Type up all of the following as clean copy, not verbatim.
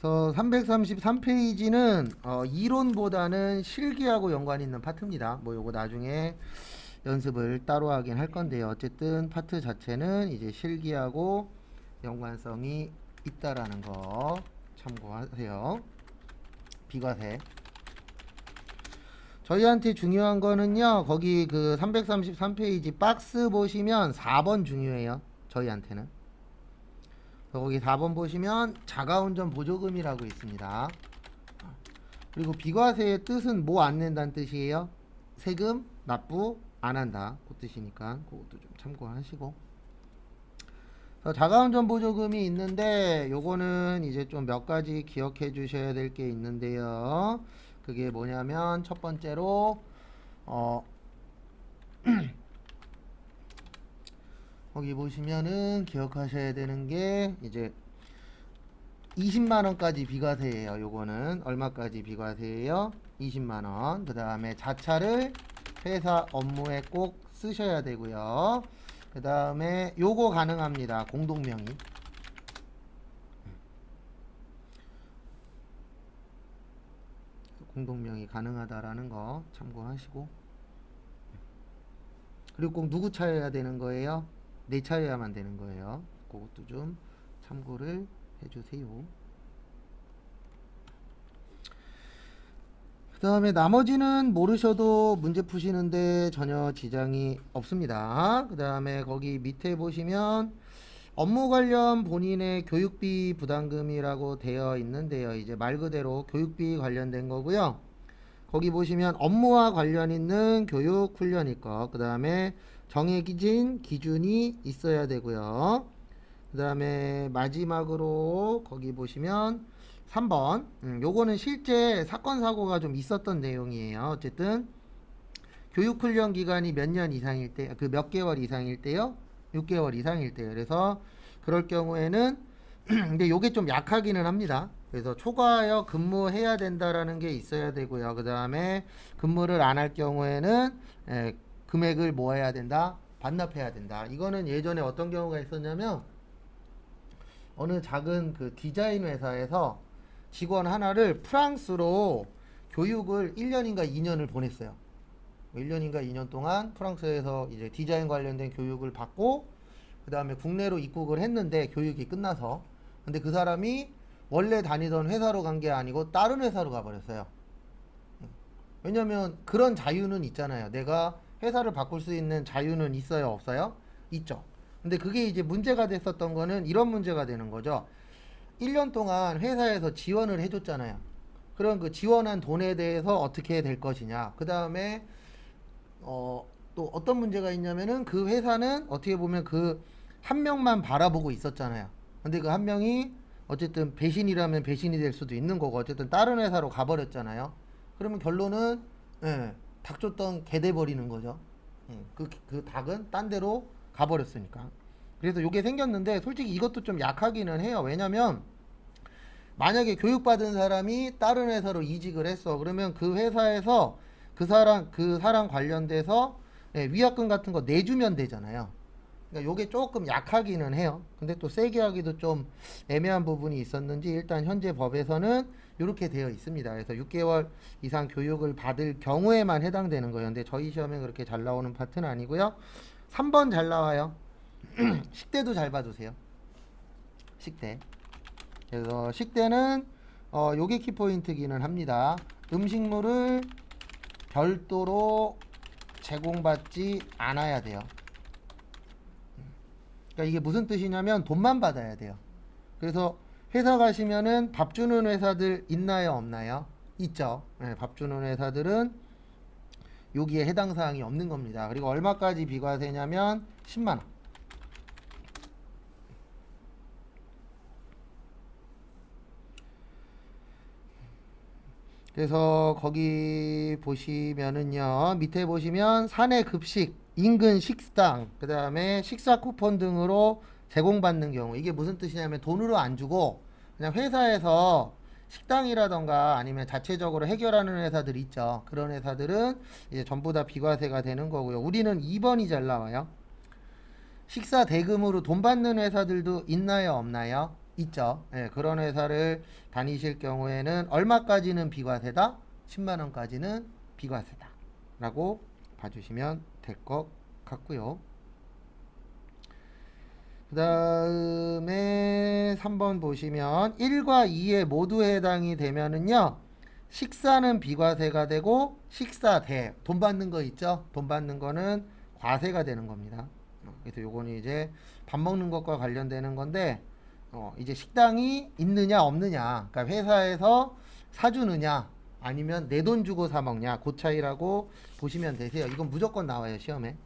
그래서 333페이지는 이론보다는 실기하고 연관이 있는 파트입니다. 뭐 요거 나중에 연습을 따로 하긴 할 건데요. 어쨌든 파트 자체는 이제 실기하고 연관성이 있다라는 거 참고하세요. 비과세. 저희한테 중요한 거는요. 거기 그 333페이지 박스 보시면 4번 중요해요. 저희한테는. 거기 4번 보시면 자가운전 보조금이라고 있습니다. 그리고 비과세의 뜻은 뭐 안 낸다는 뜻이에요? 세금 납부 안 한다. 그 뜻이니까 그것도 좀 참고하시고. 자가운전 보조금이 있는데 요거는 이제 좀 몇 가지 기억해 주셔야 될 게 있는데요. 그게 뭐냐면 첫 번째로 거기 보시면은 기억하셔야 되는 게 이제 20만원까지 비과세예요. 요거는 얼마까지 비과세예요? 20만원. 그 다음에 자차를 회사 업무에 꼭 쓰셔야 되고요. 그 다음에 요거 가능합니다. 공동명의. 공동명의 가능하다라는 거 참고하시고. 그리고 꼭 누구 차여야 되는 거예요? 내 차여야만 되는 거예요. 그것도 좀 참고를 해주세요. 그 다음에 나머지는 모르셔도 문제 푸시는데 전혀 지장이 없습니다. 그 다음에 거기 밑에 보시면 업무 관련 본인의 교육비 부담금이라고 되어 있는데요. 이제 말 그대로 교육비 관련된 거고요. 거기 보시면 업무와 관련 있는 교육 훈련일 거. 그 다음에 정해진 기준이 있어야 되고요. 그 다음에 마지막으로 거기 보시면 3번 요거는 실제 사건 사고가 좀 있었던 내용이에요. 어쨌든 교육훈련 기간이 몇 년 이상일 때, 그 몇 개월 이상일 때요? 6개월 이상일 때요. 그래서 그럴 경우에는 근데 요게 좀 약하기는 합니다. 그래서 초과하여 근무해야 된다라는 게 있어야 되고요. 그 다음에 근무를 안 할 경우에는 금액을 뭐 해야 된다? 반납해야 된다. 이거는 예전에 어떤 경우가 있었냐면 어느 작은 그 디자인 회사에서 직원 하나를 프랑스로 교육을 1년인가 2년을 보냈어요. 1년인가 2년 동안 프랑스에서 이제 디자인 관련된 교육을 받고 그 다음에 국내로 입국을 했는데 교육이 끝나서 근데 그 사람이 원래 다니던 회사로 간 게 아니고 다른 회사로 가버렸어요. 왜냐면 그런 자유는 있잖아요. 내가 회사를 바꿀 수 있는 자유는 있어요, 없어요? 있죠. 근데 그게 이제 문제가 됐었던 거는 이런 문제가 되는 거죠. 1년 동안 회사에서 지원을 해줬잖아요. 그럼 그 지원한 돈에 대해서 어떻게 될 것이냐. 그 다음에 또 어떤 문제가 있냐면은 그 회사는 어떻게 보면 그 한 명만 바라보고 있었잖아요. 근데 그 한 명이 어쨌든 배신이라면 배신이 될 수도 있는 거고 어쨌든 다른 회사로 가버렸잖아요. 그러면 결론은 닭 줬던 개 돼버리는 거죠. 그 닭은 딴 데로 가버렸으니까. 그래서 요게 생겼는데 솔직히 이것도 좀 약하기는 해요. 왜냐면 만약에 교육받은 사람이 다른 회사로 이직을 했어. 그러면 그 회사에서 그 사람 관련돼서 위약금 같은 거 내주면 되잖아요. 그러니까 요게 조금 약하기는 해요. 근데 또 세게 하기도 좀 애매한 부분이 있었는지 일단 현재 법에서는 이렇게 되어 있습니다. 그래서 6개월 이상 교육을 받을 경우에만 해당되는 거예요. 근데 저희 시험에 그렇게 잘 나오는 파트는 아니고요. 3번 잘 나와요. 식대도 잘 봐주세요. 식대. 그래서 식대는 요게 키포인트기는 합니다. 음식물을 별도로 제공받지 않아야 돼요. 그러니까 이게 무슨 뜻이냐면 돈만 받아야 돼요. 그래서 회사 가시면은 밥 주는 회사들 있나요, 없나요? 있죠. 밥 주는 회사들은 여기에 해당 사항이 없는 겁니다. 그리고 얼마까지 비과세냐면 10만 원. 그래서 거기 보시면은요. 밑에 보시면 사내 급식, 인근 식당, 그 다음에 식사 쿠폰 등으로 제공받는 경우 이게 무슨 뜻이냐면 돈으로 안 주고 그냥 회사에서 식당이라던가 아니면 자체적으로 해결하는 회사들 있죠. 그런 회사들은 이제 전부 다 비과세가 되는 거고요. 우리는 2번이 잘 나와요. 식사 대금으로 돈 받는 회사들도 있나요, 없나요? 있죠. 예, 그런 회사를 다니실 경우에는 얼마까지는 비과세다? 10만 원까지는 비과세다. 라고 봐주시면 될 것 같고요. 그 다음에 3번 보시면 1과 2에 모두 해당이 되면은요, 식사는 비과세가 되고 식사 대 돈 받는 거 있죠? 돈 받는 거는 과세가 되는 겁니다. 그래서 요거는 이제 밥 먹는 것과 관련되는 건데, 이제 식당이 있느냐 없느냐, 그러니까 회사에서 사주느냐 아니면 내 돈 주고 사 먹냐, 그 차이라고 보시면 되세요. 이건 무조건 나와요, 시험에.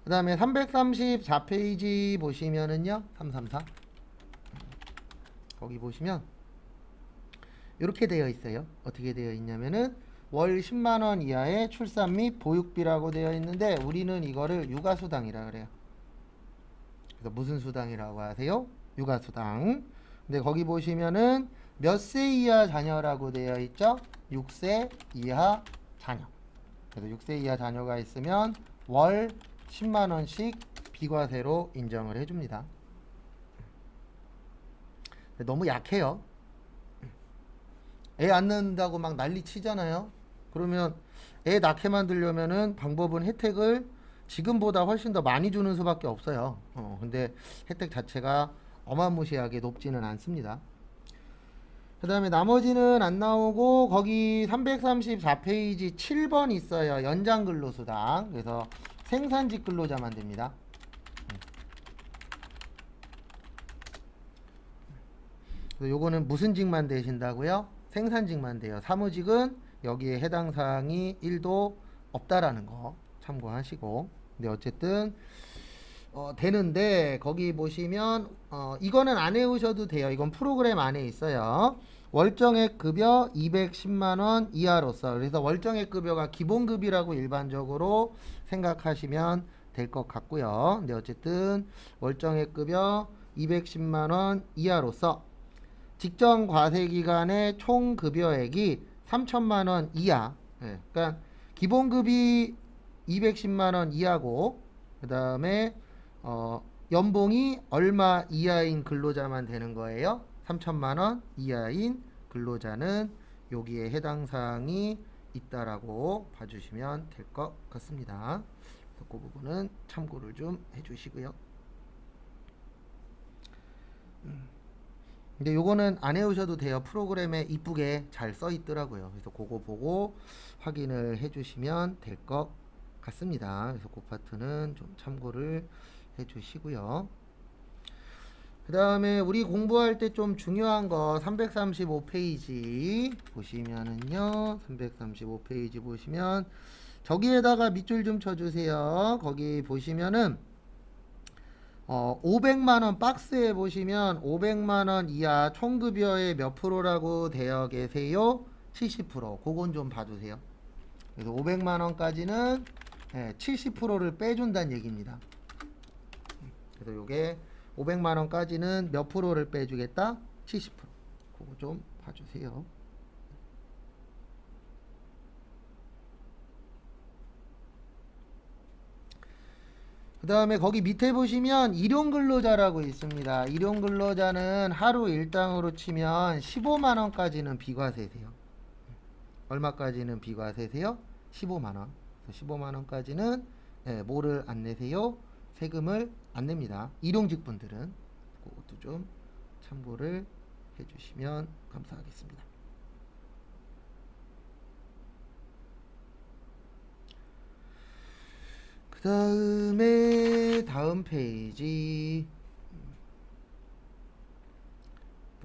그 다음에 334페이지 보시면은요, 334 거기 보시면 이렇게 되어 있어요. 어떻게 되어 있냐면은 월 10만원 이하의 출산 및 보육비라고 되어 있는데, 우리는 이거를 육아수당이라 그래요. 그래서 무슨 수당이라고 하세요? 육아수당. 근데 거기 보시면은 몇 세 이하 자녀라고 되어 있죠? 6세 이하 자녀. 그래서 6세 이하 자녀가 있으면 월 10만원씩 비과세로 인정을 해줍니다. 너무 약해요. 애 안 낳는다고 막 난리 치잖아요. 그러면 애 낳게 만들려면은 방법은 혜택을 지금보다 훨씬 더 많이 주는 수밖에 없어요. 근데 혜택 자체가 어마무시하게 높지는 않습니다. 그 다음에 나머지는 안 나오고, 거기 334페이지 7번 있어요. 연장 근로수당. 그래서 생산직 근로자만 됩니다. 그래서 요거는 무슨 직만 되신다고요? 생산직만 돼요. 사무직은 여기에 해당 사항이 1도 없다라는 거 참고하시고. 근데 어쨌든 되는데, 거기 보시면 이거는 안 외우셔도 돼요. 이건 프로그램 안에 있어요. 월정액 급여 210만원 이하로서. 그래서 월정액 급여가 기본급이라고 일반적으로 생각하시면 될 것 같고요. 근데 어쨌든 월정액 급여 210만원 이하로서 직전 과세 기간의 총 급여액이 3천만원 이하. 네, 그러니까 기본급이 210만원 이하고, 그 다음에 연봉이 얼마 이하인 근로자만 되는 거예요. 3천만원 이하인 근로자는 여기에 해당 사항이 있다라고 봐주시면 될 것 같습니다. 그래서 그 부분은 참고를 좀 해주시고요. 근데 요거는 안 해오셔도 돼요. 프로그램에 이쁘게 잘 써 있더라고요. 그래서 그거 보고 확인을 해주시면 될 것 같습니다. 그래서 그 파트는 좀 참고를 해주시고요. 그 다음에 우리 공부할 때 좀 중요한 거 335페이지 보시면은요, 335페이지 보시면 저기에다가 밑줄 좀 쳐주세요. 거기 보시면은 500만원 박스에 보시면 500만원 이하 총급여의 몇 프로라고 되어 계세요? 70%. 그건 좀 봐주세요. 그래서 500만원까지는 70%를 빼준다는 얘기입니다. 그래서 요게 500만원까지는 몇 프로를 빼주겠다? 70%. 그거 좀 봐주세요. 그 다음에 거기 밑에 보시면 일용근로자라고 있습니다. 일용근로자는 하루 일당으로 치면 15만원까지는 비과세세요. 얼마까지는 비과세세요? 15만원. 15만원까지는 뭐를 안 내세요? 세금을 안 냅니다. 일용직 분들은. 그것도 좀 참고를 해주시면 감사하겠습니다. 그 다음에 다음 페이지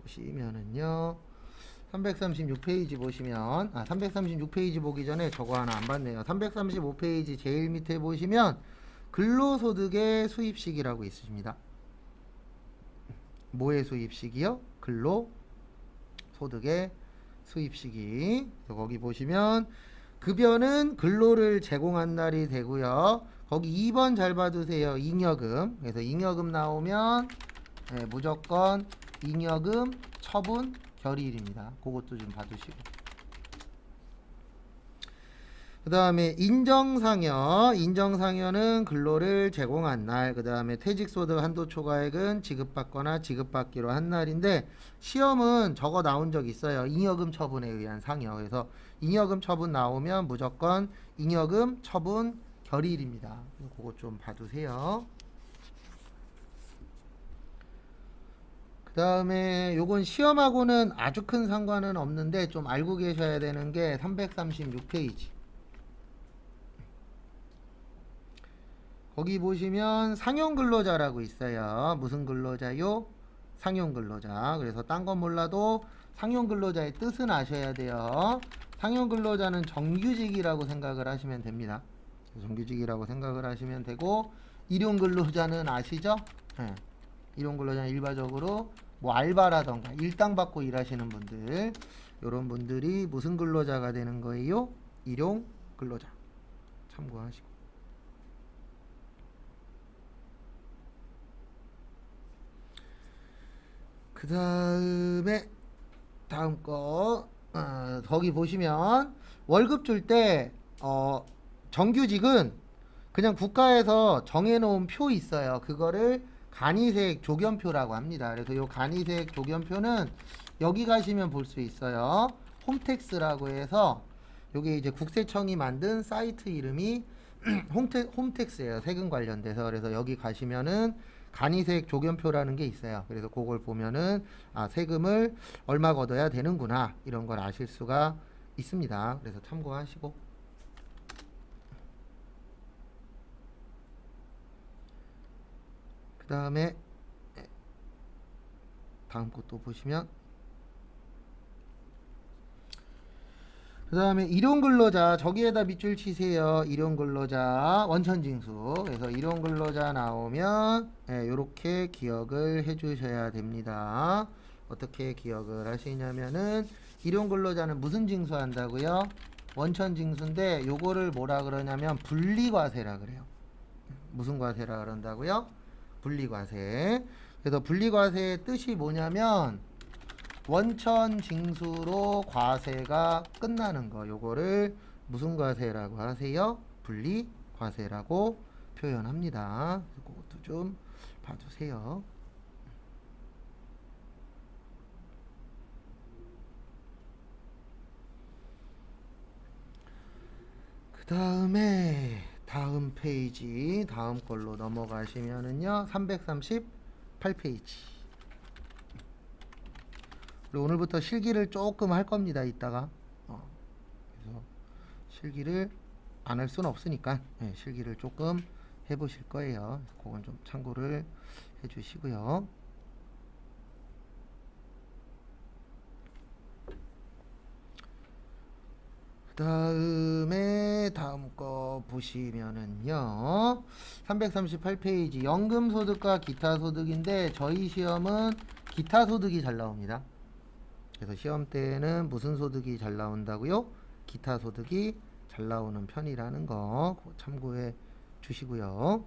보시면은요, 336페이지 보시면 336페이지 보기 전에 저거 하나 안 봤네요. 335페이지 제일 밑에 보시면 근로소득의 수입식이라고 있으십니다. 뭐의 수입식이요? 근로소득의 수입식이. 그래서 거기 보시면 급여는 근로를 제공한 날이 되고요. 거기 2번 잘 봐두세요. 잉여금. 그래서 잉여금 나오면 무조건 잉여금 처분 결의일입니다. 그것도 좀 봐두시고. 그 다음에 인정상여. 인정상여는 근로를 제공한 날. 그 다음에 퇴직소득 한도 초과액은 지급받거나 지급받기로 한 날인데, 시험은 저거 나온 적 있어요. 잉여금 처분에 의한 상여. 그래서 잉여금 처분 나오면 무조건 잉여금 처분 결의일입니다. 그거 좀 봐두세요. 그 다음에 요건 시험하고는 아주 큰 상관은 없는데 좀 알고 계셔야 되는 게 336페이지. 거기 보시면 상용근로자라고 있어요. 무슨 근로자요? 상용근로자. 그래서 딴 건 몰라도 상용근로자의 뜻은 아셔야 돼요. 상용근로자는 정규직이라고 생각을 하시면 됩니다. 정규직이라고 생각을 하시면 되고, 일용근로자는 아시죠? 네. 일용근로자는 일반적으로 뭐 알바라던가 일당 받고 일하시는 분들, 이런 분들이 무슨 근로자가 되는 거예요? 일용근로자. 참고하시고. 그 다음에 다음 거 거기 보시면 월급 줄 때 정규직은 그냥 국가에서 정해놓은 표 있어요. 그거를 간이색 조견표라고 합니다. 그래서 이 간이색 조견표는 여기 가시면 볼 수 있어요. 홈택스라고 해서 요게 이제 국세청이 만든 사이트 이름이 홈택스예요. 세금 관련돼서. 그래서 여기 가시면은 간이색 조견표라는 게 있어요. 그래서 그걸 보면은 세금을 얼마 걷어야 되는구나, 이런 걸 아실 수가 있습니다. 그래서 참고하시고. 그 다음에 다음 것도 보시면, 그 다음에 일용근로자, 저기에다 밑줄 치세요. 일용근로자 원천징수. 그래서 일용근로자 나오면 이렇게 기억을 해주셔야 됩니다. 어떻게 기억을 하시냐면은, 일용근로자는 무슨 징수한다고요? 원천징수인데 요거를 뭐라 그러냐면 분리과세라 그래요. 무슨 과세라 그런다고요? 분리과세. 그래서 분리과세의 뜻이 뭐냐면 원천 징수로 과세가 끝나는 거, 요거를 무슨 과세라고 하세요? 분리 과세라고 표현합니다. 그것도 좀 봐주세요. 그 다음에 다음 페이지, 다음 걸로 넘어가시면은요, 338페이지. 그리고 오늘부터 실기를 조금 할 겁니다. 이따가 그래서 실기를 안 할 수는 없으니까 실기를 조금 해보실 거예요. 그건 좀 참고를 해주시고요. 그 다음에 다음 거 보시면은요, 338페이지 연금소득과 기타소득인데 저희 시험은 기타소득이 잘 나옵니다. 그래서 시험 때는 무슨 소득이 잘 나온다고요? 기타 소득이 잘 나오는 편이라는 거 참고해 주시고요.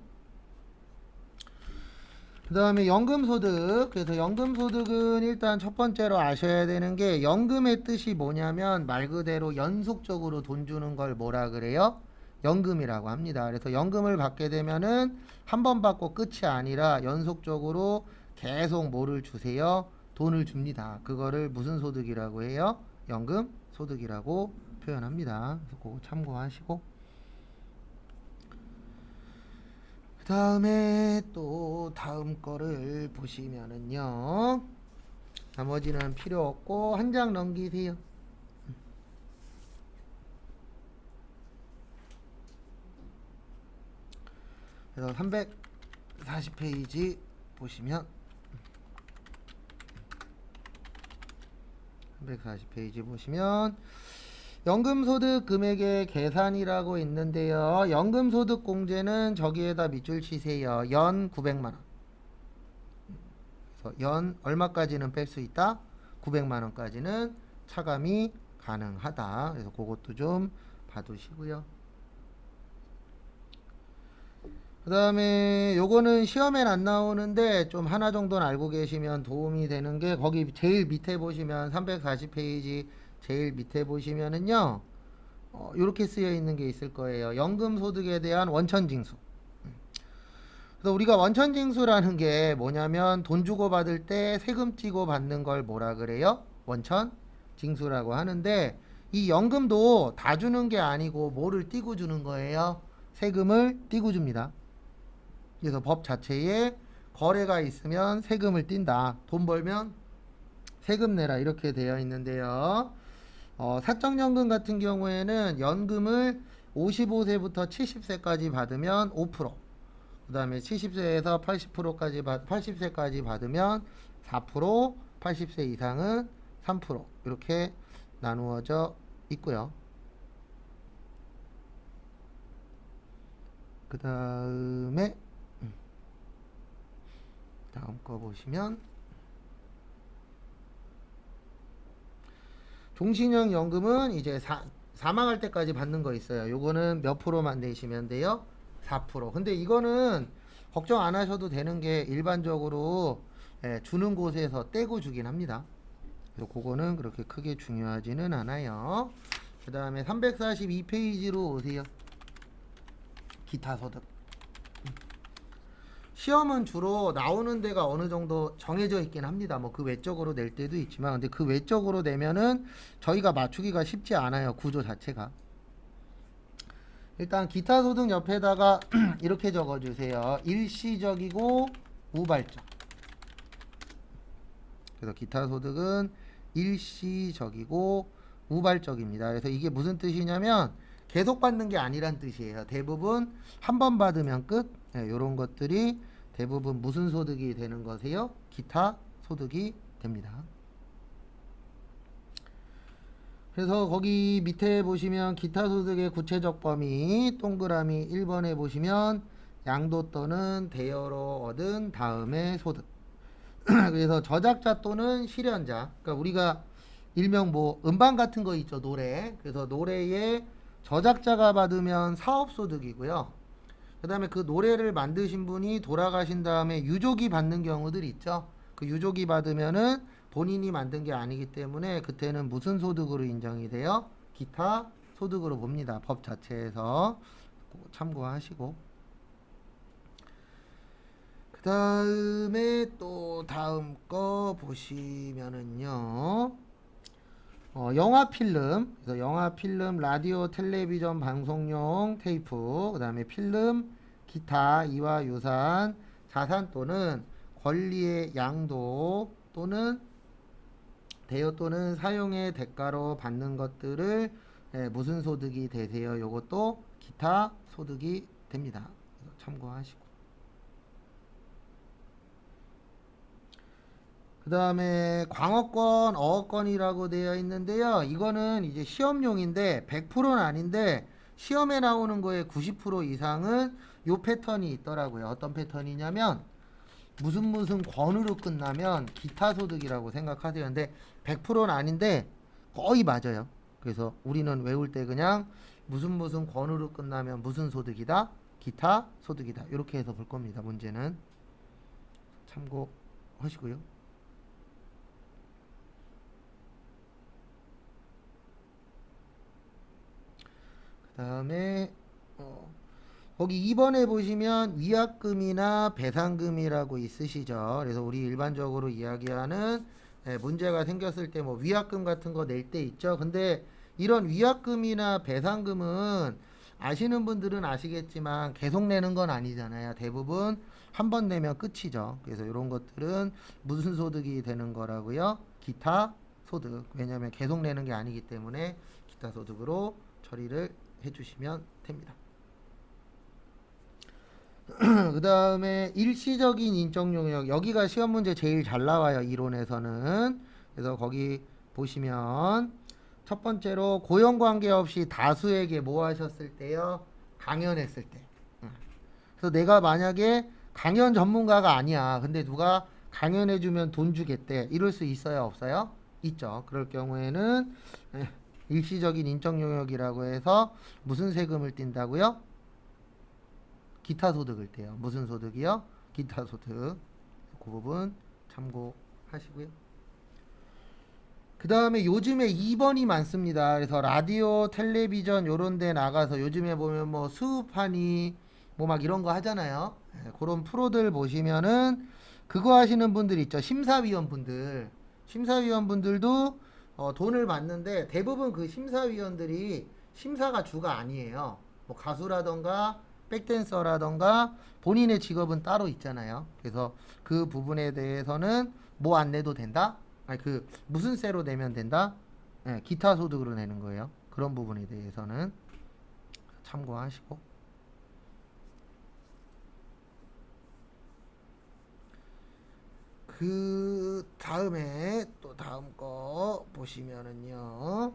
그 다음에 연금소득. 그래서 연금소득은 일단 첫 번째로 아셔야 되는 게, 연금의 뜻이 뭐냐면 말 그대로 연속적으로 돈 주는 걸 뭐라 그래요? 연금이라고 합니다. 그래서 연금을 받게 되면은 한 번 받고 끝이 아니라 연속적으로 계속 뭐를 주세요? 돈을 줍니다. 그거를 무슨 소득이라고 해요? 연금 소득이라고 표현합니다. 그래서 그거 참고하시고, 그 다음에 또 다음 거를 보시면은요, 나머지는 필요 없고 한 장 넘기세요. 그래서 340페이지 보시면, 340페이지 보시면 연금소득 금액의 계산이라고 있는데요. 연금소득 공제는 저기에다 밑줄 치세요. 연 900만원. 그래서 연 얼마까지는 뺄 수 있다? 900만원까지는 차감이 가능하다. 그래서 그것도 좀 봐두시고요. 그 다음에 요거는 시험엔 안 나오는데 좀 하나 정도는 알고 계시면 도움이 되는 게, 거기 제일 밑에 보시면 340페이지 제일 밑에 보시면은요, 이렇게 쓰여 있는 게 있을 거예요. 연금 소득에 대한 원천 징수. 그래서 우리가 원천 징수라는 게 뭐냐면 돈 주고 받을 때 세금 띄고 받는 걸 뭐라 그래요? 원천 징수라고 하는데 이 연금도 다 주는 게 아니고 뭐를 띄고 주는 거예요? 세금을 띄고 줍니다. 그래서 법 자체에 거래가 있으면 세금을 띈다. 돈 벌면 세금 내라 이렇게 되어 있는데요. 사적연금 같은 경우에는 연금을 55세부터 70세까지 받으면 5%, 그 다음에 70세에서 80%까지 80세까지 받으면 4%, 80세 이상은 3% 이렇게 나누어져 있고요. 그 다음에 다음 거 보시면 종신형 연금은 이제 사망할 때까지 받는 거 있어요. 요거는 몇 프로만 내시면 돼요? 4%. 근데 이거는 걱정 안 하셔도 되는 게 일반적으로 주는 곳에서 떼고 주긴 합니다. 그래서 그거는 그렇게 크게 중요하지는 않아요. 그 다음에 342페이지로 오세요. 기타 소득. 시험은 주로 나오는 데가 어느 정도 정해져 있긴 합니다. 뭐 그 외적으로 낼 때도 있지만, 근데 그 외적으로 내면은 저희가 맞추기가 쉽지 않아요. 구조 자체가. 일단 기타 소득 옆에다가 이렇게 적어주세요. 일시적이고 우발적. 그래서 기타 소득은 일시적이고 우발적입니다. 그래서 이게 무슨 뜻이냐면 계속 받는 게 아니란 뜻이에요. 대부분 한 번 받으면 끝. 이런 것들이 대부분 무슨 소득이 되는 거세요? 기타 소득이 됩니다. 그래서 거기 밑에 보시면 기타 소득의 구체적 범위 동그라미 1번에 보시면 양도 또는 대여로 얻은 다음의 소득. 그래서 저작자 또는 실현자. 그러니까 우리가 일명 뭐 음반 같은 거 있죠, 노래. 그래서 노래에 저작자가 받으면 사업소득이고요. 그 다음에 그 노래를 만드신 분이 돌아가신 다음에 유족이 받는 경우들이 있죠. 그 유족이 받으면은 본인이 만든 게 아니기 때문에 그때는 무슨 소득으로 인정이 돼요? 기타 소득으로 봅니다. 법 자체에서 참고하시고. 그 다음에 또 다음 거 보시면은요. 영화 필름, 그래서 영화 필름, 라디오, 텔레비전 방송용 테이프, 그 다음에 필름, 기타 이와 유사한 자산 또는 권리의 양도 또는 대여 또는 사용의 대가로 받는 것들을 무슨 소득이 되세요? 요것도 기타 소득이 됩니다. 참고하시고. 그 다음에 광어권, 어업권이라고 되어 있는데요. 이거는 이제 시험용인데 100%는 아닌데 시험에 나오는 거에 90% 이상은 요 패턴이 있더라고요. 어떤 패턴이냐면 무슨 권으로 끝나면 기타 소득이라고 생각하세요. 근데 100%는 아닌데 거의 맞아요. 그래서 우리는 외울 때 그냥 무슨 권으로 끝나면 무슨 소득이다? 기타 소득이다. 이렇게 해서 볼 겁니다. 문제는 참고하시고요. 그 다음에 거기 2번에 보시면 위약금이나 배상금이라고 있으시죠. 그래서 우리 일반적으로 이야기하는 문제가 생겼을 때 뭐 위약금 같은 거 낼 때 있죠. 근데 이런 위약금이나 배상금은 아시는 분들은 아시겠지만 계속 내는 건 아니잖아요. 대부분 한 번 내면 끝이죠. 그래서 이런 것들은 무슨 소득이 되는 거라고요? 기타 소득. 왜냐하면 계속 내는 게 아니기 때문에 기타 소득으로 처리를 해주시면 됩니다. 그 다음에 일시적인 인적 용역, 여기가 시험 문제 제일 잘 나와요. 이론에서는. 그래서 거기 보시면 첫 번째로 고용관계 없이 다수에게 뭐 하셨을 때요? 강연했을 때. 그래서 내가 만약에 강연 전문가가 아니야. 근데 누가 강연해주면 돈 주겠대. 이럴 수 있어요? 없어요? 있죠. 그럴 경우에는 일시적인 인적 용역이라고 해서 무슨 세금을 띈다고요? 기타 소득을 떼요. 무슨 소득이요? 기타 소득. 그 부분 참고하시고요. 그 다음에 요즘에 2번이 많습니다. 그래서 라디오, 텔레비전 요런 데 나가서 요즘에 보면 뭐 수우파니 뭐 막 이런 거 하잖아요. 예, 그런 프로들 보시면은 그거 하시는 분들 있죠. 심사위원 분들. 심사위원 분들도 돈을 받는데 대부분 그 심사위원들이 심사가 주가 아니에요. 뭐 가수라던가 백댄서라던가 본인의 직업은 따로 있잖아요. 그래서 그 부분에 대해서는 뭐 안 내도 된다? 아니 그 무슨 세로 내면 된다? 예, 기타 소득으로 내는 거예요. 그런 부분에 대해서는 참고하시고. 그 다음에 또 다음 거 보시면은요.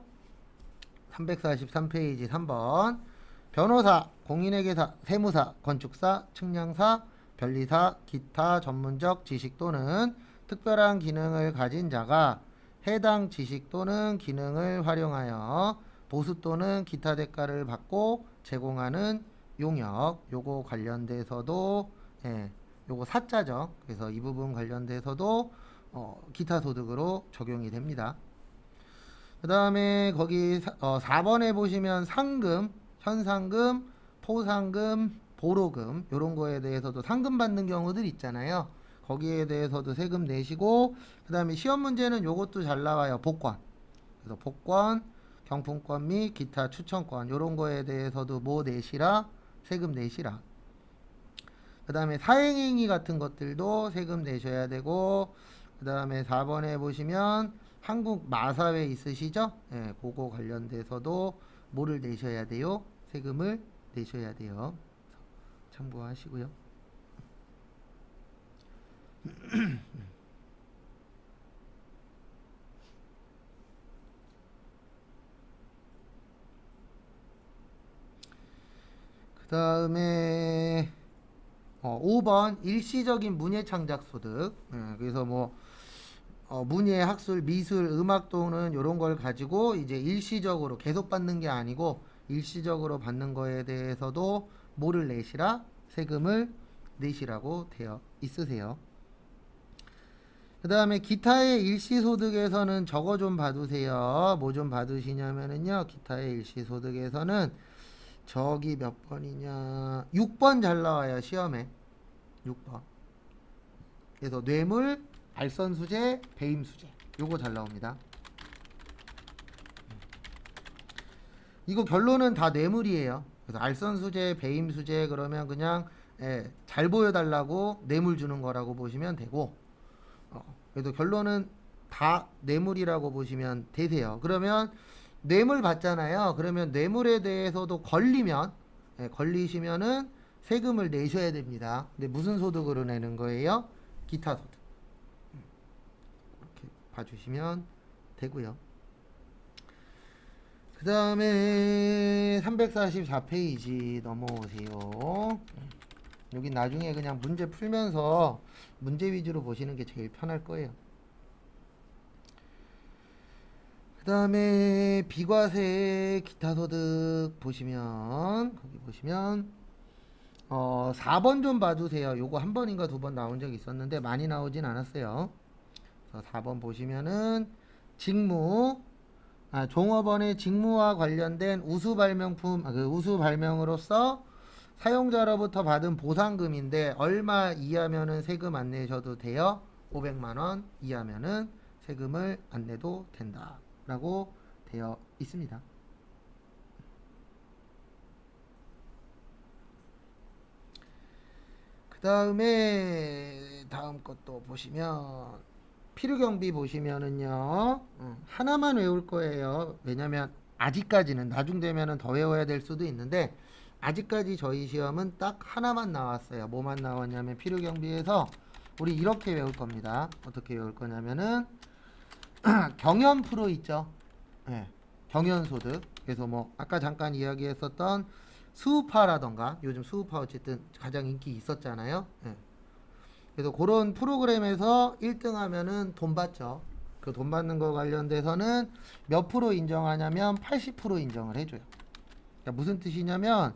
343페이지 3번. 변호사, 공인회계사, 세무사, 건축사, 측량사, 변리사, 기타 전문적 지식 또는 특별한 기능을 가진 자가 해당 지식 또는 기능을 활용하여 보수 또는 기타 대가를 받고 제공하는 용역, 요거 관련돼서도 예, 요거 사자죠. 그래서 이 부분 관련돼서도 기타 소득으로 적용이 됩니다. 그 다음에 거기 4번에 보시면 상금, 현상금, 포상금, 보로금 요런 거에 대해서도 상금 받는 경우들 있잖아요. 거기에 대해서도 세금 내시고 그 다음에 시험 문제는 요것도 잘 나와요. 복권. 그래서 복권, 경품권 및 기타 추천권 요런 거에 대해서도 뭐 내시라? 세금 내시라. 그 다음에 사행행위 같은 것들도 세금 내셔야 되고 그 다음에 4번에 보시면 한국 마사회 있으시죠? 예, 그거 관련돼서도 뭐를 내셔야 돼요? 세금을 내셔야 돼요. 참고하시고요. 그 다음에 5번 일시적인 문예창작 소득. 예, 그래서 뭐 문예, 학술, 미술, 음악 또는 이런 걸 가지고 이제 일시적으로 계속 받는 게 아니고 일시적으로 받는 거에 대해서도 뭐를 내시라? 세금을 내시라고 되어 있으세요. 그 다음에 기타의 일시소득에서는 저거 좀 봐두세요. 뭐 좀 봐두시냐면은요. 기타의 일시소득에서는 저기 몇 번이냐. 6번 잘 나와요. 시험에. 6번. 그래서 뇌물, 알선수재, 배임수재. 요거 잘 나옵니다. 이거 결론은 다 뇌물이에요. 그래서 알선수재, 배임수재 그러면 그냥 잘 보여달라고 뇌물 주는 거라고 보시면 되고 그래도 결론은 다 뇌물이라고 보시면 되세요. 그러면 뇌물 받잖아요. 그러면 뇌물에 대해서도 걸리시면은 세금을 내셔야 됩니다. 근데 무슨 소득으로 내는 거예요? 기타 소득. 이렇게 봐주시면 되고요. 그 다음에 344페이지 넘어오세요. 여기 나중에 그냥 문제 풀면서 문제 위주로 보시는 게 제일 편할 거예요. 그 다음에 비과세 기타소득 보시면 거기 보시면 4번 좀 봐주세요. 요거 한 번인가 두 번 나온 적 있었는데 많이 나오진 않았어요. 그래서 4번 보시면은 직무 종업원의 직무와 관련된 우수 발명품 그 우수 발명으로서 사용자로부터 받은 보상금인데 얼마 이하면은 세금 안 내셔도 돼요. 500만 원 이하면은 세금을 안 내도 된다라고 되어 있습니다. 그 다음에 다음 것도 보시면 필요경비 보시면은요 하나만 외울 거예요. 왜냐면 아직까지는 나중 되면은 더 외워야 될 수도 있는데 아직까지 저희 시험은 딱 하나만 나왔어요. 뭐만 나왔냐면 필요경비에서 우리 이렇게 외울 겁니다. 어떻게 외울 거냐면은 경연 프로 있죠. 네, 경연소득. 그래서 뭐 아까 잠깐 이야기했었던 수우파라던가 요즘 수우파 어쨌든 가장 인기 있었잖아요. 네. 그래서 그런 프로그램에서 1등 하면은 돈 받죠. 그 돈 받는 거 관련돼서는 몇 프로 인정하냐면 80% 인정을 해줘요. 그러니까 무슨 뜻이냐면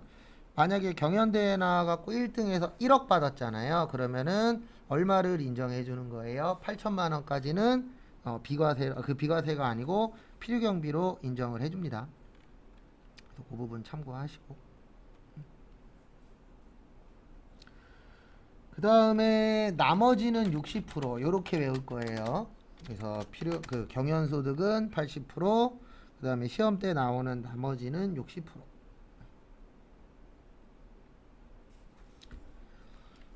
만약에 경연대회 나와갖고 1등해서 1억 받았잖아요. 그러면은 얼마를 인정해 주는 거예요? 8천만 원까지는 비과세 그 비과세가 아니고 필요경비로 인정을 해줍니다. 그래서 그 부분 참고하시고. 그 다음에 나머지는 60% 요렇게 외울 거예요. 그래서 그 경연소득은 80%, 그 다음에 시험 때 나오는 나머지는 60%.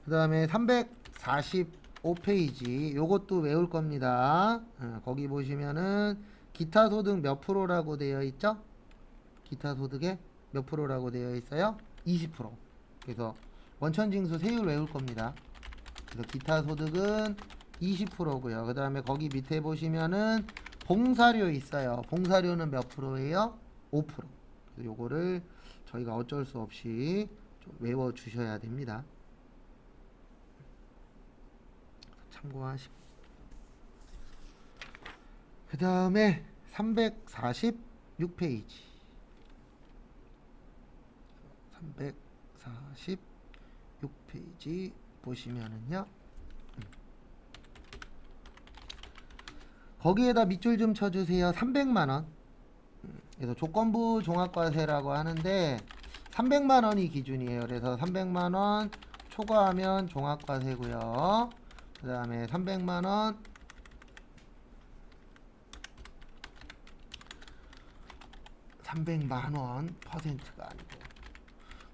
그 다음에 345페이지 요것도 외울 겁니다. 거기 보시면은 기타 소득 몇 프로라고 되어 있죠? 기타 소득에 몇 프로라고 되어 있어요? 20%. 그래서 원천징수 세율 외울 겁니다. 그래서 기타 소득은 20%고요. 그 다음에 거기 밑에 보시면은 봉사료 있어요. 봉사료는 몇 프로예요? 5%. 그래서 요거를 저희가 어쩔 수 없이 좀 외워 주셔야 됩니다. 참고하시고. 그 다음에 346페이지 346페이지 보시면은요, 거기에다 밑줄 좀 쳐주세요. 300만원. 그래서 조건부 종합과세라고 하는데 300만원이 기준이에요. 그래서 300만원 초과하면 종합과세고요. 그 다음에 300만원 300만원 퍼센트가 아니고,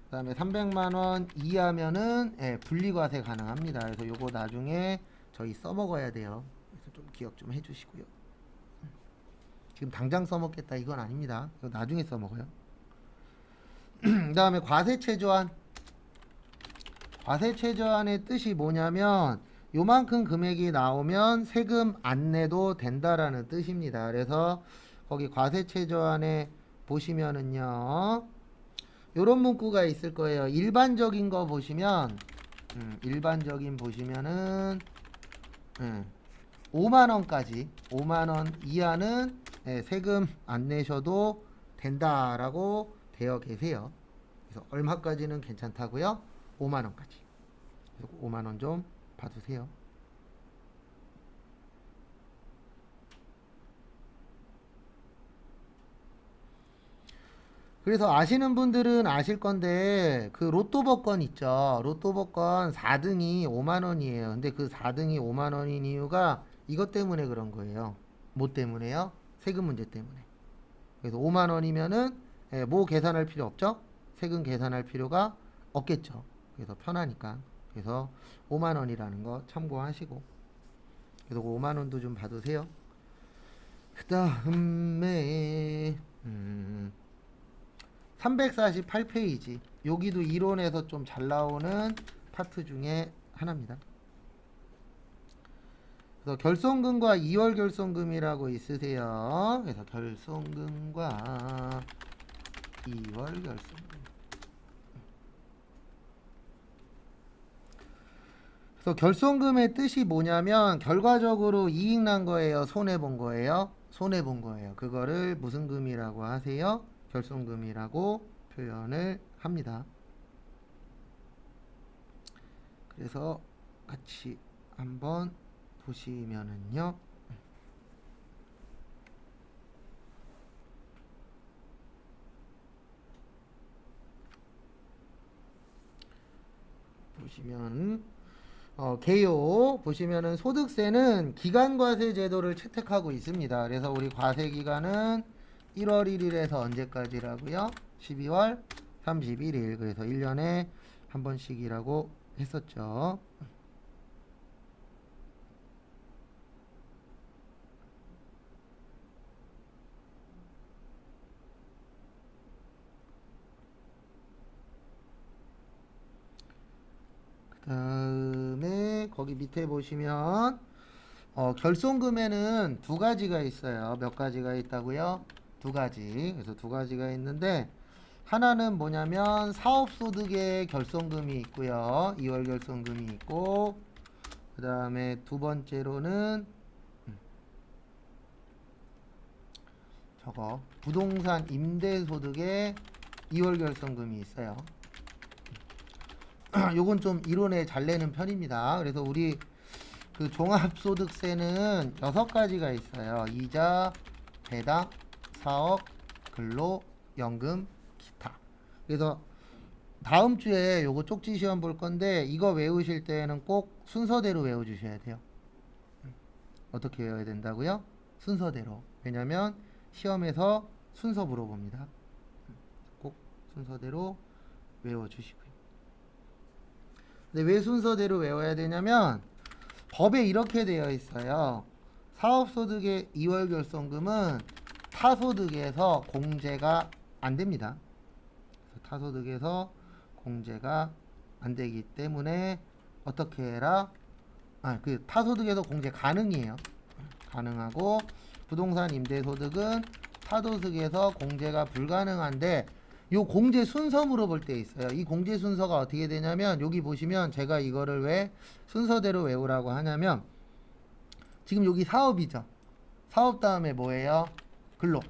그 다음에 300만원 이하면은 분리과세 가능합니다. 그래서 요거 나중에 저희 써먹어야 돼요. 그래서 좀 기억 좀 해주시고요. 지금 당장 써먹겠다 이건 아닙니다. 이거 나중에 써먹어요. 그 다음에 과세최저한. 과세최저한의 뜻이 뭐냐면 요만큼 금액이 나오면 세금 안 내도 된다라는 뜻입니다. 그래서 거기 과세최저한에 보시면은요, 요런 문구가 있을 거예요. 일반적인 거 보시면 일반적인 보시면은 5만원까지 5만원 이하는 세금 안 내셔도 된다라고 되어 계세요. 그래서 얼마까지는 괜찮다고요? 5만원까지. 5만원 좀 봐주세요. 그래서 아시는 분들은 아실 건데 그 로또 복권 있죠. 로또 복권 4등이 5만원이에요. 근데 그 4등이 5만원인 이유가 이것 때문에 그런 거예요. 뭐 때문에요? 세금 문제 때문에. 그래서 5만원이면은 뭐 계산할 필요 없죠? 세금 계산할 필요가 없겠죠. 그래서 편하니까. 그래서 5만원이라는 거 참고하시고. 그래서 5만원도 좀 봐두세요. 그 다음에 348페이지 여기도 이론에서 좀 잘 나오는 파트 중에 하나입니다. 그래서 결손금과 2월 결손금이라고 있으세요. 그래서 결손금과 2월 결손금. 그래서 결손금의 뜻이 뭐냐면 결과적으로 이익 난 거예요, 손해 본 거예요? 손해 본 거예요. 그거를 무슨 금이라고 하세요? 결손금이라고 표현을 합니다. 그래서 같이 한번 보시면은요, 보시면 개요 보시면은 소득세는 기간과세 제도를 채택하고 있습니다. 그래서 우리 과세 기간은 1월 1일에서 언제까지라고요? 12월 31일. 그래서 1년에 한 번씩이라고 했었죠. 그 다음에 거기 밑에 보시면 결손금에는 두 가지가 있어요. 몇 가지가 있다고요? 두 가지. 그래서 두 가지가 있는데 하나는 뭐냐면 사업소득의 결손금이 있고요. 2월 결손금이 있고, 그 다음에 두 번째로는 저거 부동산 임대소득의 2월 결손금이 있어요. 요건 좀 이론에 잘 내는 편입니다. 그래서 우리 그 종합소득세는 6가지가 있어요. 이자, 배당, 사업, 근로, 연금, 기타. 그래서 다음 주에 요거 쪽지 시험 볼 건데 이거 외우실 때는 꼭 순서대로 외워주셔야 돼요. 어떻게 외워야 된다고요? 순서대로. 왜냐면 시험에서 순서 물어봅니다. 꼭 순서대로 외워주시고요. 근데 왜 순서대로 외워야 되냐면 법에 이렇게 되어 있어요. 사업소득의 2월 결손금은 타소득에서 공제가 안 됩니다. 타소득에서 공제가 안 되기 때문에 어떻게 해라? 그 타소득에서 공제 가능이에요. 가능하고 부동산 임대소득은 타소득에서 공제가 불가능한데 요 공제 순서 물어볼 때 있어요. 이 공제 순서가 어떻게 되냐면 여기 보시면 제가 이거를 왜 순서대로 외우라고 하냐면 지금 여기 사업이죠. 사업 다음에 뭐예요? 근로.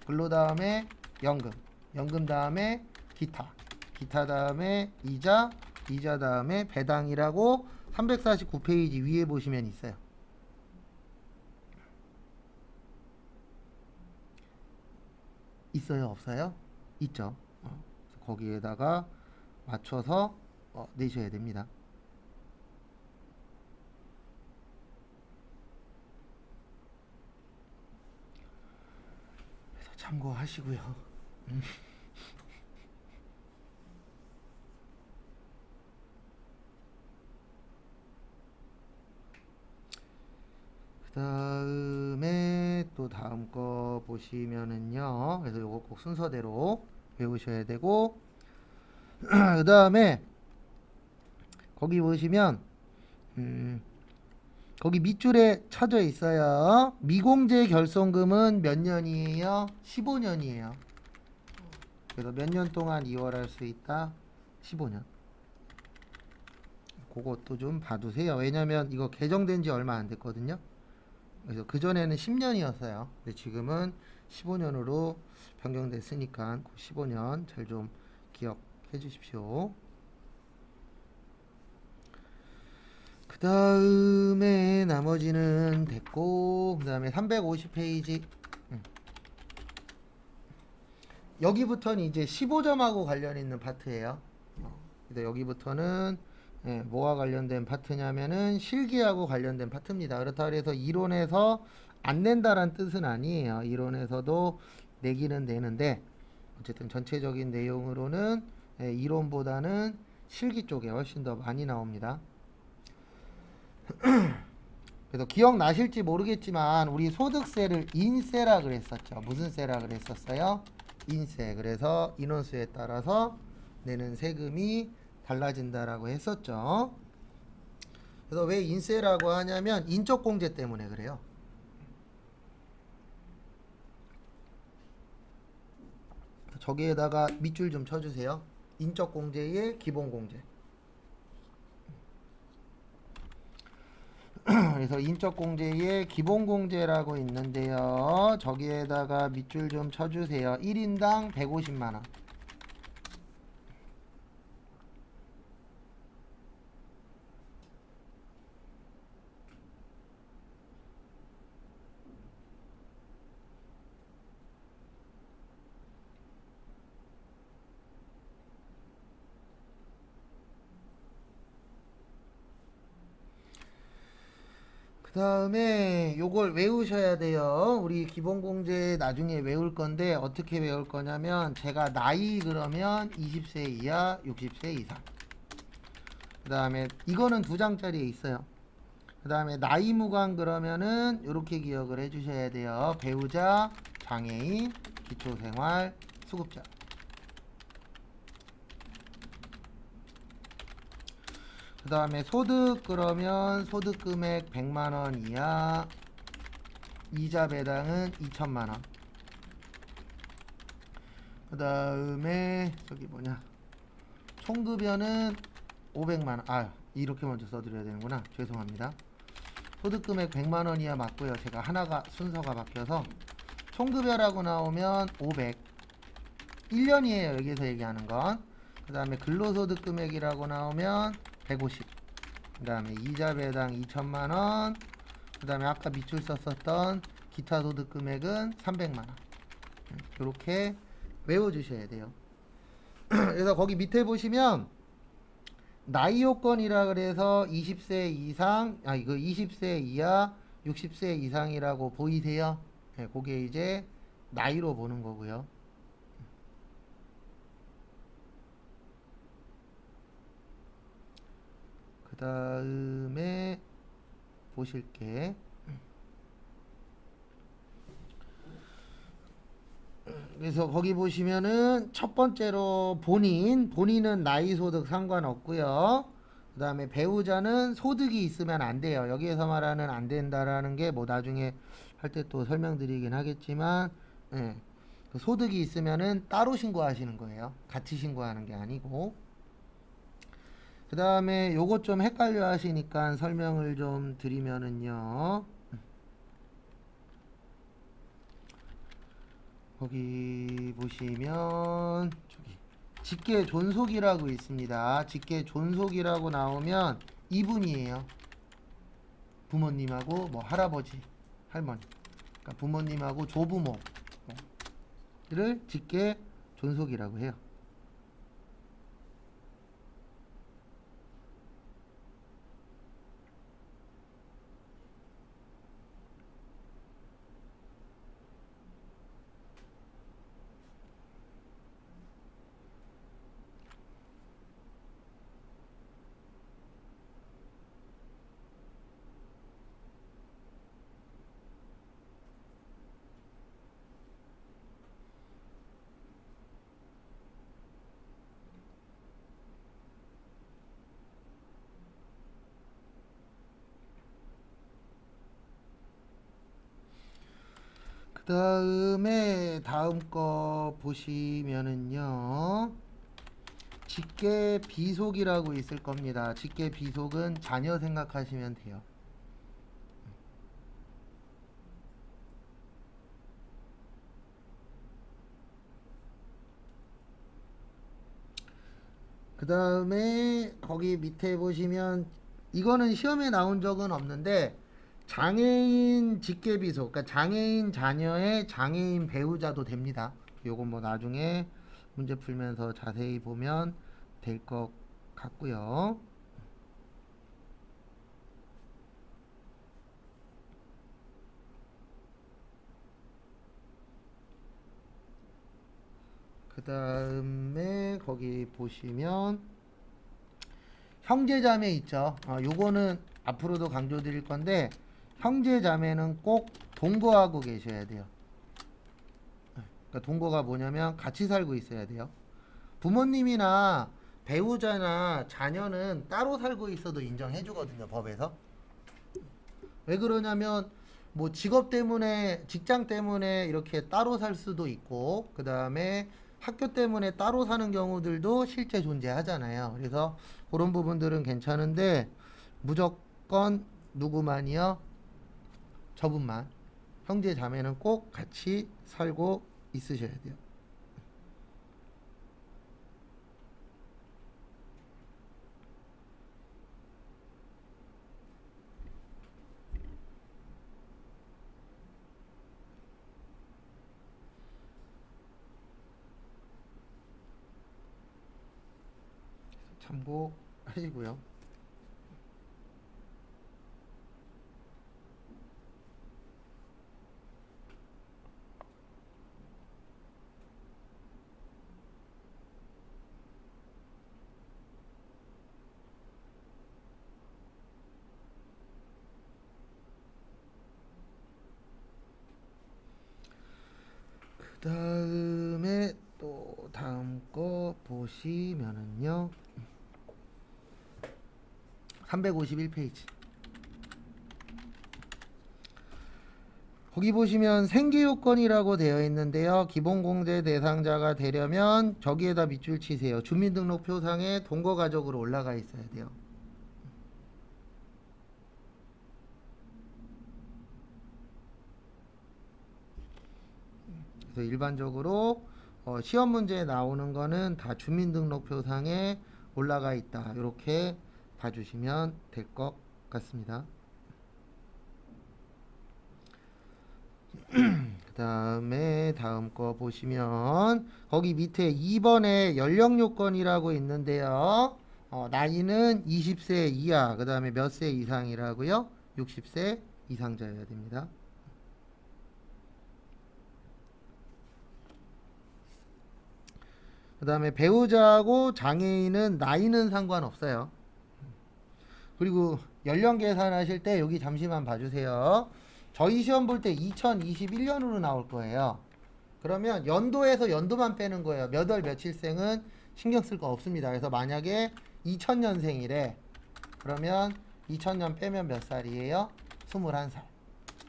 근로 다음에 연금. 연금 다음에 기타. 기타 다음에 이자. 이자 다음에 배당이라고 349페이지 위에 보시면 있어요. 있어요? 없어요? 있죠. 거기에다가 맞춰서 내셔야 됩니다. 그래서 참고하시고요. 그 다음에 또 다음 거 보시면은요. 그래서 요거 꼭 순서대로 외우셔야 되고 그 다음에 거기 보시면 거기 밑줄에 쳐져 있어요. 미공제 결손금은 몇 년이에요? 15년이에요. 그래서 몇 년 동안 이월할 수 있다? 15년. 그것도 좀 봐두세요. 왜냐면 이거 개정된 지 얼마 안 됐거든요. 그래서 그전에는 10년이었어요. 근데 지금은 15년으로 변경됐으니까 15년 잘 좀 기억해 주십시오. 그 다음에 나머지는 됐고 그 다음에 350페이지 여기부터는 이제 15점하고 관련 있는 파트예요. 그래서 여기부터는 뭐와 관련된 파트냐면은 실기하고 관련된 파트입니다. 그렇다고 해서 이론에서 안 낸다란 뜻은 아니에요. 이론에서도 내기는 내는데 어쨌든 전체적인 내용으로는 이론보다는 실기 쪽에 훨씬 더 많이 나옵니다. 그래서 기억나실지 모르겠지만 우리 소득세를 인세라 그랬었죠. 무슨 세라 그랬었어요? 인세. 그래서 인원수에 따라서 내는 세금이 달라진다라고 했었죠. 그래서 왜 인세라고 하냐면 인적 공제 때문에 그래요. 저기에다가 밑줄 좀 쳐주세요. 인적 공제의 기본 공제. 그래서 인적 공제의 기본 공제라고 있는데요. 저기에다가 밑줄 좀 쳐주세요. 1인당 150만 원. 그 다음에 요걸 외우셔야 돼요. 우리 기본공제 나중에 외울 건데 어떻게 외울 거냐면 제가 나이 그러면 20세 이하 60세 이상. 그 다음에 이거는 2장짜리에 있어요. 그 다음에 나이 무관 그러면은 이렇게 기억을 해주셔야 돼요. 배우자, 장애인, 기초생활, 수급자. 그 다음에 소득 그러면 소득 금액 100만원 이하, 이자 배당은 2천만원. 그 다음에 저기 뭐냐, 총급여는 500만원. 이렇게 먼저 써드려야 되는구나. 죄송합니다. 소득 금액 100만원 이하 맞고요. 제가 하나가 순서가 바뀌어서 총급여라고 나오면 500. 1년이에요 여기서 얘기하는 건. 그 다음에 근로소득 금액이라고 나오면 150. 그 다음에 이자 배당 2천만 원, 그 다음에 아까 밑줄 썼었던 기타 소득 금액은 300만 원. 이렇게 외워주셔야 돼요. 그래서 거기 밑에 보시면 나이 요건이라 그래서 20세 이상, 이거 20세 이하, 60세 이상이라고 보이세요? 네, 그게 이제 나이로 보는 거고요. 그 다음에 보실게. 그래서 거기 보시면은 첫 번째로 본인은 나이 소득 상관없고요. 그 다음에 배우자는 소득이 있으면 안 돼요. 여기에서 말하는 안 된다라는 게 뭐 나중에 할 때 또 설명드리긴 하겠지만, 예, 그 소득이 있으면은 따로 신고하시는 거예요. 같이 신고하는 게 아니고. 그 다음에 요것 좀 헷갈려 하시니까 설명을 좀 드리면은요. 거기 보시면 저기 직계 존속이라고 있습니다. 직계 존속이라고 나오면 이분이에요. 부모님하고 뭐 할아버지, 할머니, 그러니까 부모님하고 조부모를 직계 존속이라고 해요. 그 다음에 다음 거 보시면은요. 직계 비속이라고 있을 겁니다. 직계 비속은 자녀 생각하시면 돼요. 그 다음에 거기 밑에 보시면 이거는 시험에 나온 적은 없는데 장애인 직계비속, 그러니까 장애인 자녀의 장애인 배우자도 됩니다. 요건 뭐 나중에 문제 풀면서 자세히 보면 될 것 같고요. 그 다음에 거기 보시면 형제자매 있죠. 요거는 앞으로도 강조드릴 건데 형제자매는 꼭 동거하고 계셔야 돼요. 그러니까 동거가 뭐냐면 같이 살고 있어야 돼요. 부모님이나 배우자나 자녀는 따로 살고 있어도 인정해 주거든요, 법에서. 왜 그러냐면 뭐 직업 때문에 직장 때문에 이렇게 따로 살 수도 있고 그 다음에 학교 때문에 따로 사는 경우들도 실제 존재하잖아요. 그래서 그런 부분들은 괜찮은데 무조건 누구만이요? 저분만. 형제 자매는 꼭 같이 살고 있으셔야 돼요. 참고하시고요. 그 다음에 또 다음 거 보시면은요. 351페이지. 거기 보시면 생계요건이라고 되어 있는데요. 기본공제 대상자가 되려면 저기에다 밑줄 치세요. 주민등록표상에 동거가족으로 올라가 있어야 돼요. 그래서 일반적으로 시험 문제에 나오는 거는 다 주민등록표상에 올라가 있다. 이렇게 봐주시면 될 것 같습니다. 그 다음에 다음 거 보시면 거기 밑에 2번에 연령 요건이라고 있는데요. 나이는 20세 이하, 그 다음에 몇 세 이상이라고요? 60세 이상자여야 됩니다. 그 다음에 배우자하고 장애인은 나이는 상관없어요. 그리고 연령 계산하실 때 여기 잠시만 봐주세요. 저희 시험 볼 때 2021년으로 나올 거예요. 그러면 연도에서 연도만 빼는 거예요. 몇 월 며칠생은 신경 쓸 거 없습니다. 그래서 만약에 2000년생이래. 그러면 2000년 빼면 몇 살이에요? 21살.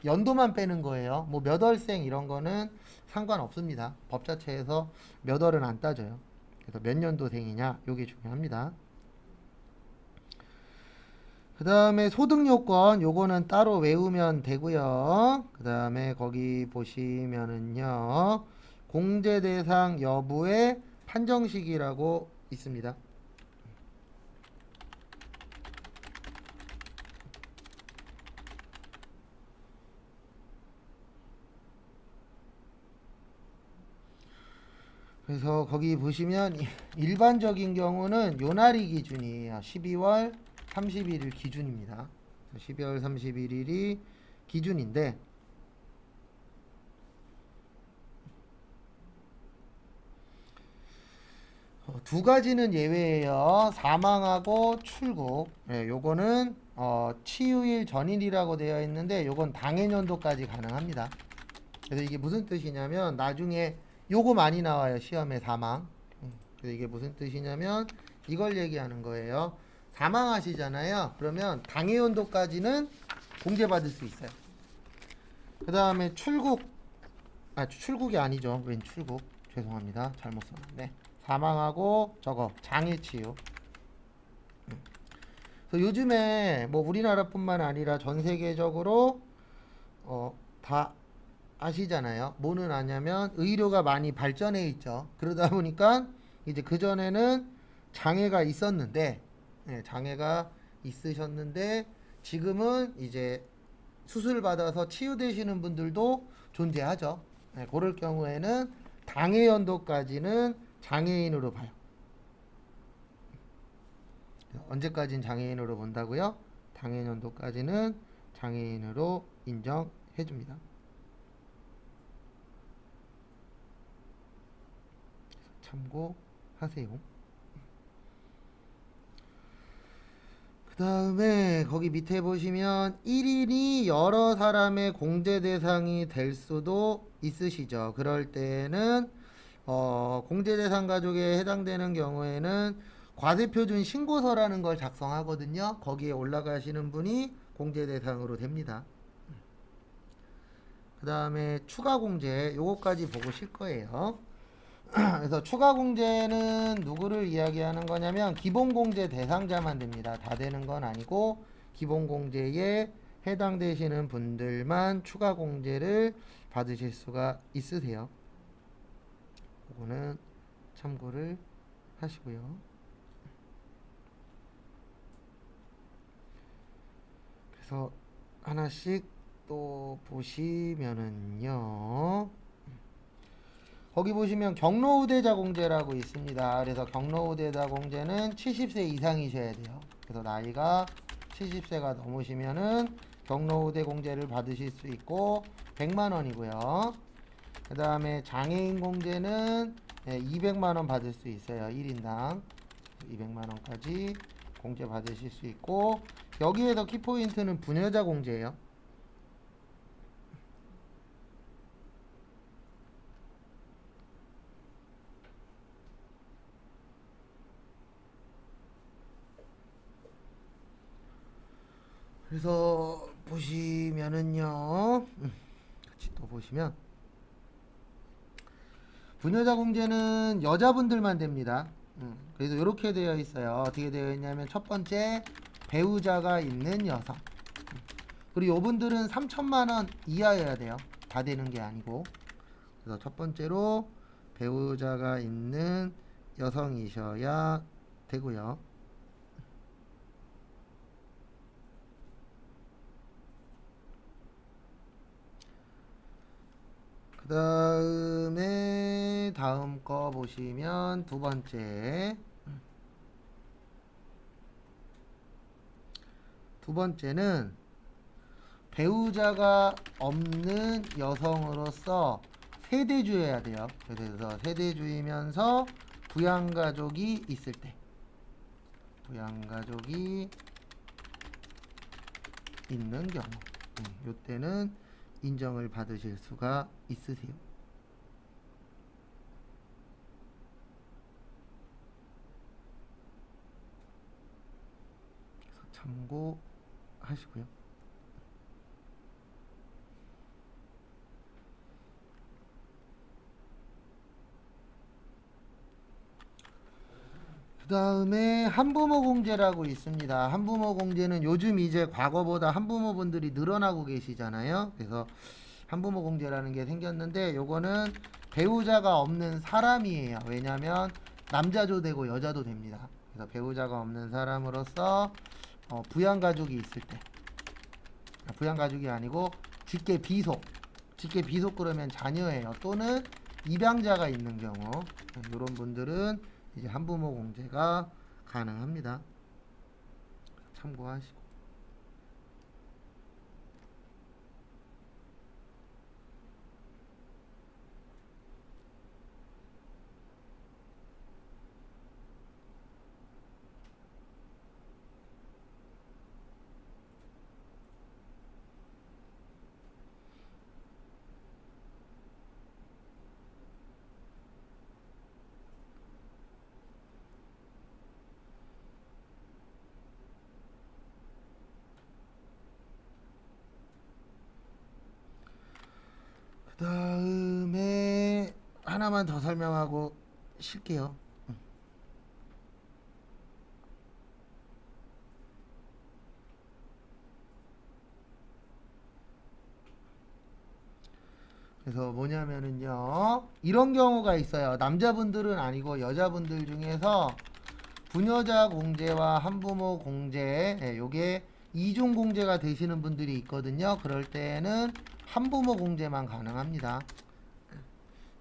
연도만 빼는 거예요. 뭐 몇 월생 이런 거는 상관없습니다. 법 자체에서 몇 월은 안 따져요. 그래서 몇 년도생이냐 요게 중요합니다. 그 다음에 소득요건 요거는 따로 외우면 되고요. 그 다음에 거기 보시면은요 공제대상 여부의 판정시기라고 있습니다. 그래서 거기 보시면 일반적인 경우는 요날이 기준이에요. 12월 31일 기준입니다. 12월 31일이 기준인데 두 가지는 예외예요. 사망하고 출국. 네, 요거는 치유일 전일이라고 되어 있는데 요건 당해년도까지 가능합니다. 그래서 이게 무슨 뜻이냐면 나중에 요거 많이 나와요. 시험에 사망. 그래서 이게 무슨 뜻이냐면 이걸 얘기하는 거예요. 사망하시잖아요. 그러면 당해연도까지는 공제받을 수 있어요. 그 다음에 출국. 출국이 아니죠. 웬 출국. 죄송합니다. 잘못 썼는데. 사망하고 저거 장애치유. 그래서 요즘에 뭐 우리나라뿐만 아니라 전 세계적으로 다 아시잖아요. 뭐는 아냐면 의료가 많이 발전해 있죠. 그러다 보니까 이제 그전에는 장애가 있었는데 장애가 있으셨는데 지금은 이제 수술 받아서 치유되시는 분들도 존재하죠. 그럴 경우에는 당해 연도까지는 장애인으로 봐요. 언제까지는 장애인으로 본다고요? 당해 연도까지는 장애인으로 인정해 줍니다. 참고하세요. 그 다음에 거기 밑에 보시면 1인이 여러 사람의 공제 대상이 될 수도 있으시죠. 그럴 때는 공제 대상 가족에 해당되는 경우에는 과세표준 신고서라는 걸 작성하거든요. 거기에 올라가시는 분이 공제 대상으로 됩니다. 그 다음에 추가 공제 요거까지 보고 실 거예요. 그래서 추가 공제는 누구를 이야기하는 거냐면 기본 공제 대상자만 됩니다. 다 되는 건 아니고 기본 공제에 해당되시는 분들만 추가 공제를 받으실 수가 있으세요. 그거는 참고를 하시고요. 그래서 하나씩 또 보시면은요. 거기 보시면 경로우대자 공제라고 있습니다. 그래서 경로우대자 공제는 70세 이상이셔야 돼요. 그래서 나이가 70세가 넘으시면은 경로우대 공제를 받으실 수 있고 100만 원이고요. 그 다음에 장애인 공제는 200만 원 받을 수 있어요. 1인당 200만 원까지 공제 받으실 수 있고 여기에서 키포인트는 부녀자 공제예요. 그래서 보시면은요 같이 또 보시면 부녀자 공제는 여자분들만 됩니다. 그래서 이렇게 되어 있어요. 어떻게 되어 있냐면 첫 번째 배우자가 있는 여성 그리고 이분들은 3천만 원 이하여야 돼요. 다 되는 게 아니고 그래서 첫 번째로 배우자가 있는 여성이셔야 되고요. 그 다음에 다음 거 보시면 두 번째. 두 번째는 배우자가 없는 여성으로서 세대주여야 돼요. 그래서 세대주이면서 부양가족이 있을 때, 부양가족이 있는 경우, 이때는 인정을 받으실 수가 있으세요. 그래서 참고하시고요. 그 다음에 한부모 공제라고 있습니다. 한부모 공제는 요즘 이제 과거보다 한부모분들이 늘어나고 계시잖아요. 그래서 한부모 공제라는 게 생겼는데 요거는 배우자가 없는 사람이에요. 왜냐하면 남자도 되고 여자도 됩니다. 그래서 배우자가 없는 사람으로서 부양가족이 있을 때, 부양가족이 아니고 직계 비속, 직계 비속 그러면 자녀예요. 또는 입양자가 있는 경우, 이런 분들은 이제 한부모 공제가 가능합니다. 참고하시고. 그 다음에 하나만 더 설명하고 쉴게요. 그래서 뭐냐면은요, 이런 경우가 있어요. 남자분들은 아니고 여자분들 중에서 부녀자 공제와 한부모 공제, 요게 이중 공제가 되시는 분들이 있거든요. 그럴 때는 한부모 공제만 가능합니다.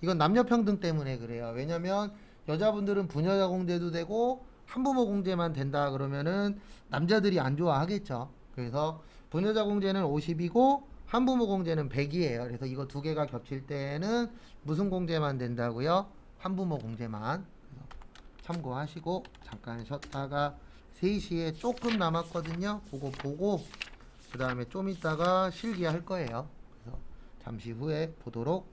이건 남녀평등 때문에 그래요. 왜냐면 여자분들은 부녀자 공제도 되고 한부모 공제만 된다 그러면은 남자들이 안 좋아하겠죠. 그래서 부녀자 공제는 50이고 한부모 공제는 100이에요. 그래서 이거 두 개가 겹칠 때는 무슨 공제만 된다고요? 한부모 공제만. 그래서 참고하시고 잠깐 쉬었다가 3시에 조금 남았거든요. 그거 보고 그 다음에 좀 있다가 실기할 거예요. 그래서 잠시 후에 보도록